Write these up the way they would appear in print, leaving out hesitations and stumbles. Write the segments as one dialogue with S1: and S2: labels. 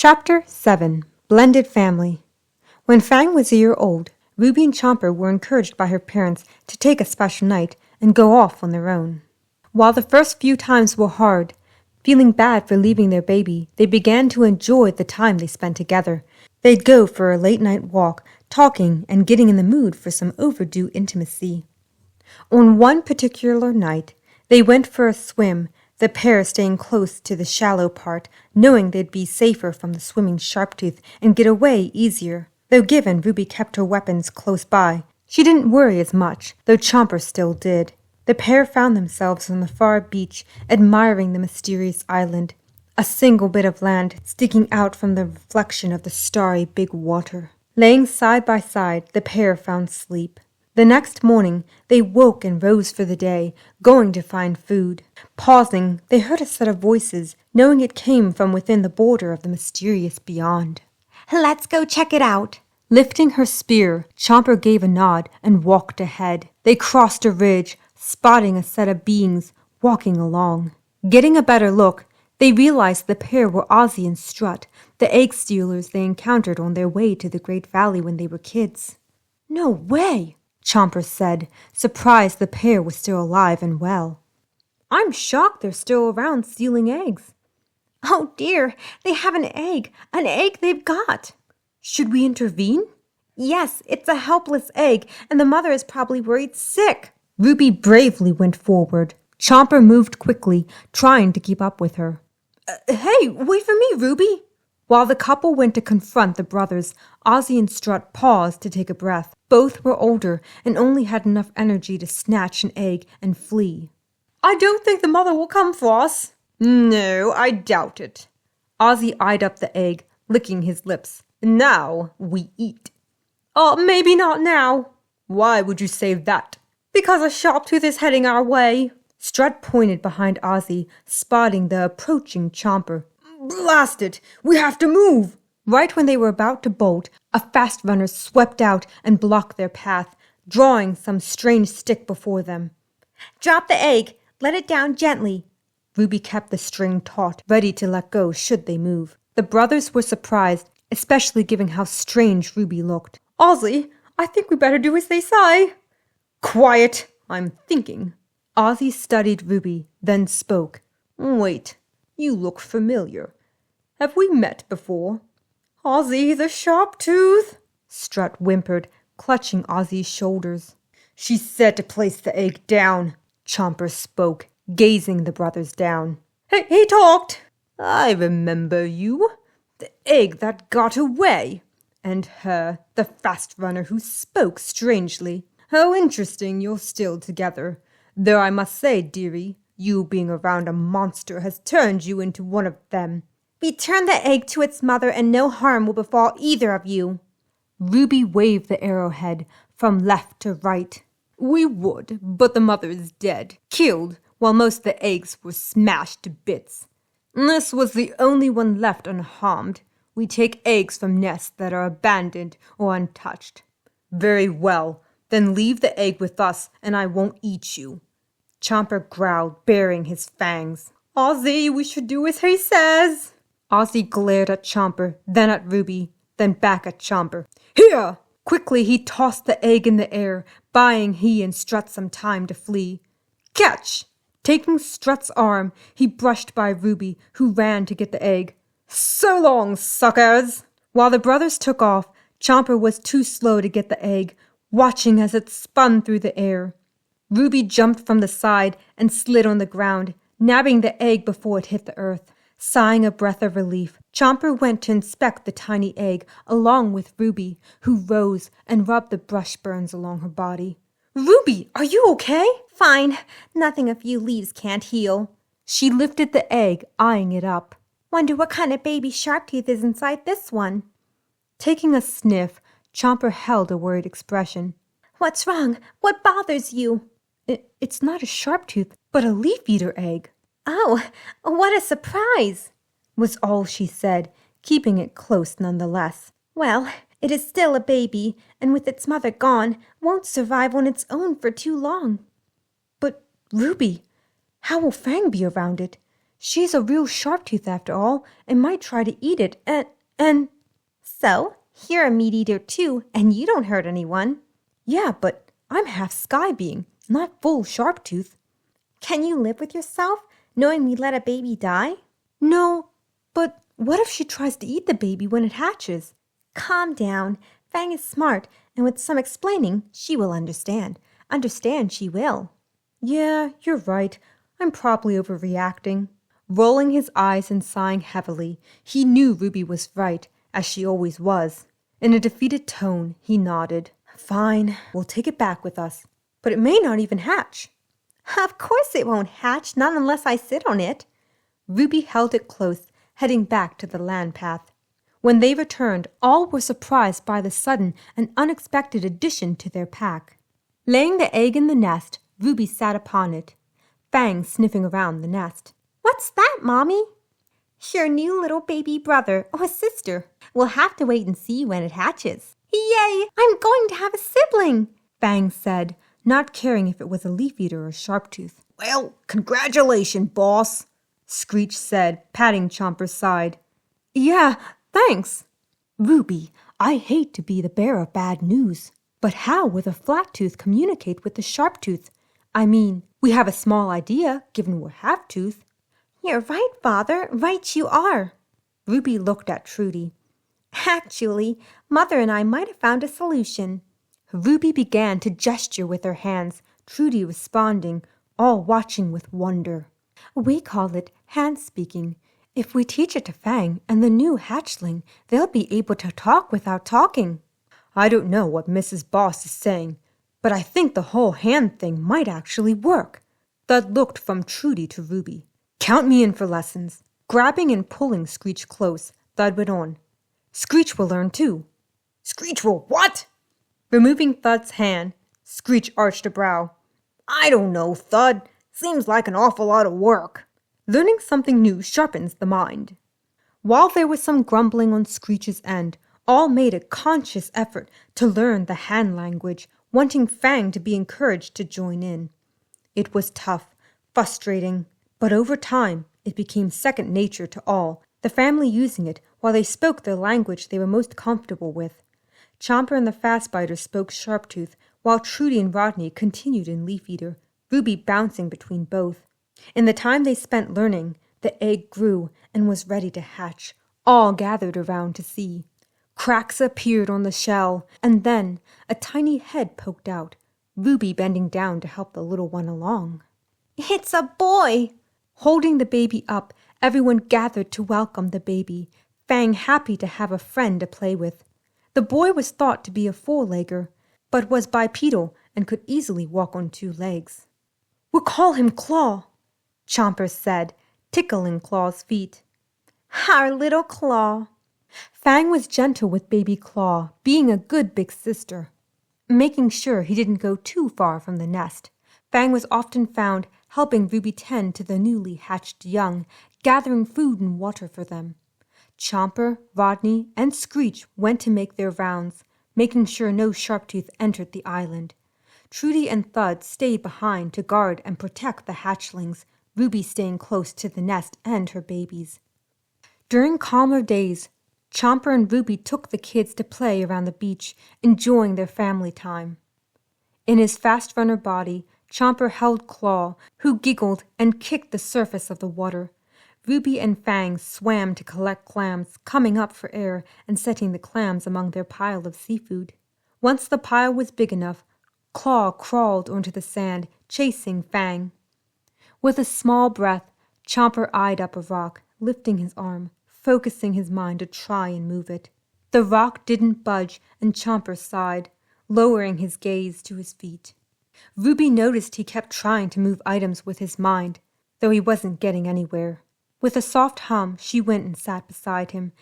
S1: Chapter 7 Blended Family. When Fang was a year old, Ruby and Chomper were encouraged by her parents to take a special night and go off on their own. While the first few times were hard, feeling bad for leaving their baby, they began to enjoy the time they spent together. They'd go for a late-night walk, talking and getting in the mood for some overdue intimacy. On one particular night, they went for a swim, the pair staying close to the shallow part, knowing they'd be safer from the swimming Sharptooth and get away easier. Though given Ruby kept her weapons close by, she didn't worry as much, though Chomper still did. The pair found themselves on the far beach, admiring the mysterious island, a single bit of land sticking out from the reflection of the starry big water. Laying side by side, the pair found sleep. The next morning, they woke and rose for the day, going to find food. Pausing, they heard a set of voices, knowing it came from within the border of the mysterious beyond.
S2: "Let's go check it out."
S1: Lifting her spear, Chomper gave a nod and walked ahead. They crossed a ridge, spotting a set of beings walking along. Getting a better look, they realized the pair were Ozzy and Strut, the egg stealers they encountered on their way to the Great Valley when they were kids. "No way!" Chomper said, surprised the pair was still alive and well. "I'm shocked they're still around stealing eggs."
S2: "Oh dear, they have an egg they've got."
S1: "Should we intervene?"
S2: "Yes, it's a helpless egg, and the mother is probably worried sick."
S1: Ruby bravely went forward. Chomper moved quickly, trying to keep up with her. Hey, wait for me, Ruby!" While the couple went to confront the brothers, Ozzy and Strut paused to take a breath. Both were older and only had enough energy to snatch an egg and flee. "I don't think the mother will come for us." "No, I doubt it." Ozzy eyed up the egg, licking his lips. "Now we eat." Maybe not now." "Why would you say that?" "Because a Sharptooth is heading our way." Strut pointed behind Ozzy, spotting the approaching Chomper. "Blast it! We have to move!" Right when they were about to bolt, a fast runner swept out and blocked their path, drawing some strange stick before them.
S2: "Drop the egg. Let it down gently."
S1: Ruby kept the string taut, ready to let go should they move. The brothers were surprised, especially given how strange Ruby looked. "Ozzy, I think we better do as they say." "Quiet! I'm thinking." Ozzy studied Ruby, then spoke. "Wait, you look familiar. Have we met before?" "Ozzy, the Sharptooth," Strut whimpered, clutching Ozzy's shoulders. "She said to place the egg down," Chomper spoke, gazing the brothers down. He talked." "I remember you. The egg that got away. And her, the fast runner who spoke strangely. How interesting you're still together. Though I must say, dearie, you being around a monster has turned you into one of them."
S2: "Return the egg to its mother and no harm will befall either of you."
S1: Ruby waved the arrowhead from left to right. "We would, but the mother is dead, killed, while most of the eggs were smashed to bits. This was the only one left unharmed. We take eggs from nests that are abandoned or untouched." "Very well, then leave the egg with us and I won't eat you." Chomper growled, baring his fangs. "Ozzy, we should do as he says." Ozzy glared at Chomper, then at Ruby, then back at Chomper. "Here!" Quickly he tossed the egg in the air, buying he and Strut some time to flee. "Catch!" Taking Strut's arm, he brushed by Ruby, who ran to get the egg. "So long, suckers!" While the brothers took off, Chomper was too slow to get the egg, watching as it spun through the air. Ruby jumped from the side and slid on the ground, nabbing the egg before it hit the earth. Sighing a breath of relief, Chomper went to inspect the tiny egg along with Ruby, who rose and rubbed the brush burns along her body. "Ruby, are you okay?"
S2: "Fine. Nothing a few leaves can't heal."
S1: She lifted the egg, eyeing it up.
S2: "Wonder what kind of baby Sharptooth is inside this one."
S1: Taking a sniff, Chomper held a worried expression.
S2: "What's wrong? What bothers you?"
S1: It's not a Sharptooth, but a leaf-eater egg."
S2: "Oh, what a surprise,"
S1: was all she said, keeping it close nonetheless.
S2: "Well, it is still a baby, and with its mother gone, won't survive on its own for too long."
S1: "But, Ruby, how will Fang be around it? She's a real Sharptooth after all, and might try to eat it, and...
S2: So, you're a meat eater too, and you don't hurt anyone.
S1: Yeah, but I'm half sky being, not full Sharptooth.
S2: Can you live with yourself, knowing we let a baby die?
S1: No, but what if she tries to eat the baby when it hatches?
S2: Calm down. Fang is smart, and with some explaining, she will understand. Understand she will.
S1: Yeah, you're right. I'm probably overreacting. Rolling his eyes and sighing heavily, he knew Ruby was right, as she always was. In a defeated tone, he nodded. Fine, we'll take it back with us. But it may not even hatch.
S2: Of course it won't hatch, not unless I sit on it.
S1: Ruby held it close, heading back to the land path. When they returned, all were surprised by the sudden and unexpected addition to their pack. Laying the egg in the nest, Ruby sat upon it, Fang sniffing around the nest.
S2: What's that, Mommy? Your new little baby brother or sister. We'll have to wait and see when it hatches. Yay! I'm going to have a sibling,
S1: Fang said, not caring if it was a leaf eater or Sharptooth.
S3: Well, congratulations, boss,
S1: Screech said, patting Chomper's side. Yeah, thanks. Ruby, I hate to be the bearer of bad news, but how will the Flattooth communicate with the Sharptooth? I mean, we have a small idea, given we're half-tooth.
S2: You're right, Father. Right you are.
S1: Ruby looked at Trudy.
S2: Actually, Mother and I might have found a solution.
S1: Ruby began to gesture with her hands, Trudy responding, all watching with wonder. We call it hand-speaking. If we teach it to Fang and the new hatchling, they'll be able to talk without talking. I don't know what Mrs. Boss is saying, but I think the whole hand thing might actually work. Thud looked from Trudy to Ruby. Count me in for lessons. Grabbing and pulling Screech close, Thud went on. Screech will learn too.
S3: Screech will what?
S1: Removing Thud's hand, Screech arched a brow.
S3: I don't know, Thud. Seems like an awful lot of work.
S1: Learning something new sharpens the mind. While there was some grumbling on Screech's end, all made a conscious effort to learn the hand language, wanting Fang to be encouraged to join in. It was tough, frustrating, but over time it became second nature to all, the family using it while they spoke the language they were most comfortable with. Chomper and the Fastbiter spoke Sharptooth, while Trudy and Rodney continued in Leaf Eater, Ruby bouncing between both. In the time they spent learning, the egg grew and was ready to hatch. All gathered around to see. Cracks appeared on the shell, and then a tiny head poked out, Ruby bending down to help the little one along.
S2: It's a boy!
S1: Holding the baby up, everyone gathered to welcome the baby, Fang happy to have a friend to play with. The boy was thought to be a four-legger, but was bipedal and could easily walk on two legs. We'll call him Claw, Chomper said, tickling Claw's feet.
S2: Our little Claw.
S1: Fang was gentle with baby Claw, being a good big sister. Making sure he didn't go too far from the nest, Fang was often found helping Ruby tend to the newly hatched young, gathering food and water for them. Chomper, Rodney, and Screech went to make their rounds, making sure no Sharptooth entered the island. Trudy and Thud stayed behind to guard and protect the hatchlings, Ruby staying close to the nest and her babies. During calmer days, Chomper and Ruby took the kids to play around the beach, enjoying their family time. In his fast runner body, Chomper held Claw, who giggled and kicked the surface of the water. Ruby and Fang swam to collect clams, coming up for air and setting the clams among their pile of seafood. Once the pile was big enough, Claw crawled onto the sand, chasing Fang. With a small breath, Chomper eyed up a rock, lifting his arm, focusing his mind to try and move it. The rock didn't budge, and Chomper sighed, lowering his gaze to his feet. Ruby noticed he kept trying to move items with his mind, though he wasn't getting anywhere. With a soft hum, she went and sat beside him,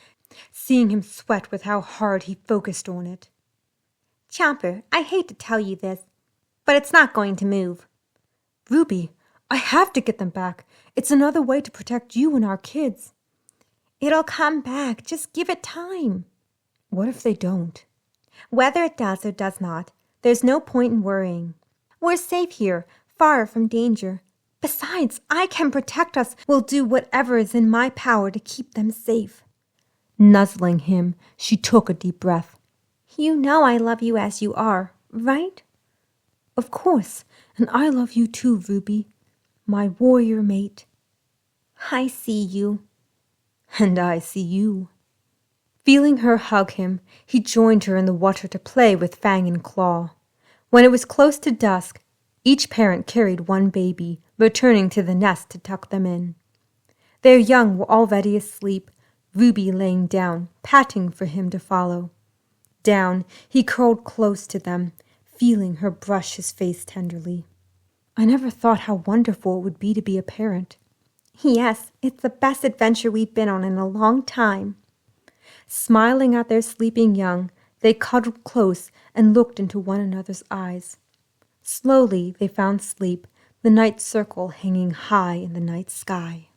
S1: seeing him sweat with how hard he focused on it.
S2: Chomper, I hate to tell you this, but it's not going to move.
S1: Ruby, I have to get them back. It's another way to protect you and our kids.
S2: It'll come back. Just give it time.
S1: What if they don't?
S2: Whether it does or does not, there's no point in worrying. We're safe here, far from danger. Besides, I can protect us. Will do whatever is in my power to keep them safe.
S1: Nuzzling him, she took a deep breath.
S2: You know I love you as you are, right?
S1: Of course, and I love you too, Ruby, my warrior mate.
S2: I see you.
S1: And I see you. Feeling her hug him, he joined her in the water to play with Fang and Claw. When it was close to dusk, each parent carried one baby, returning to the nest to tuck them in. Their young were already asleep, Ruby laying down, patting for him to follow. Down, he curled close to them, feeling her brush his face tenderly. I never thought how wonderful it would be to be a parent.
S2: Yes, it's the best adventure we've been on in a long time.
S1: Smiling at their sleeping young, they cuddled close and looked into one another's eyes. Slowly they found sleep, the night circle hanging high in the night sky.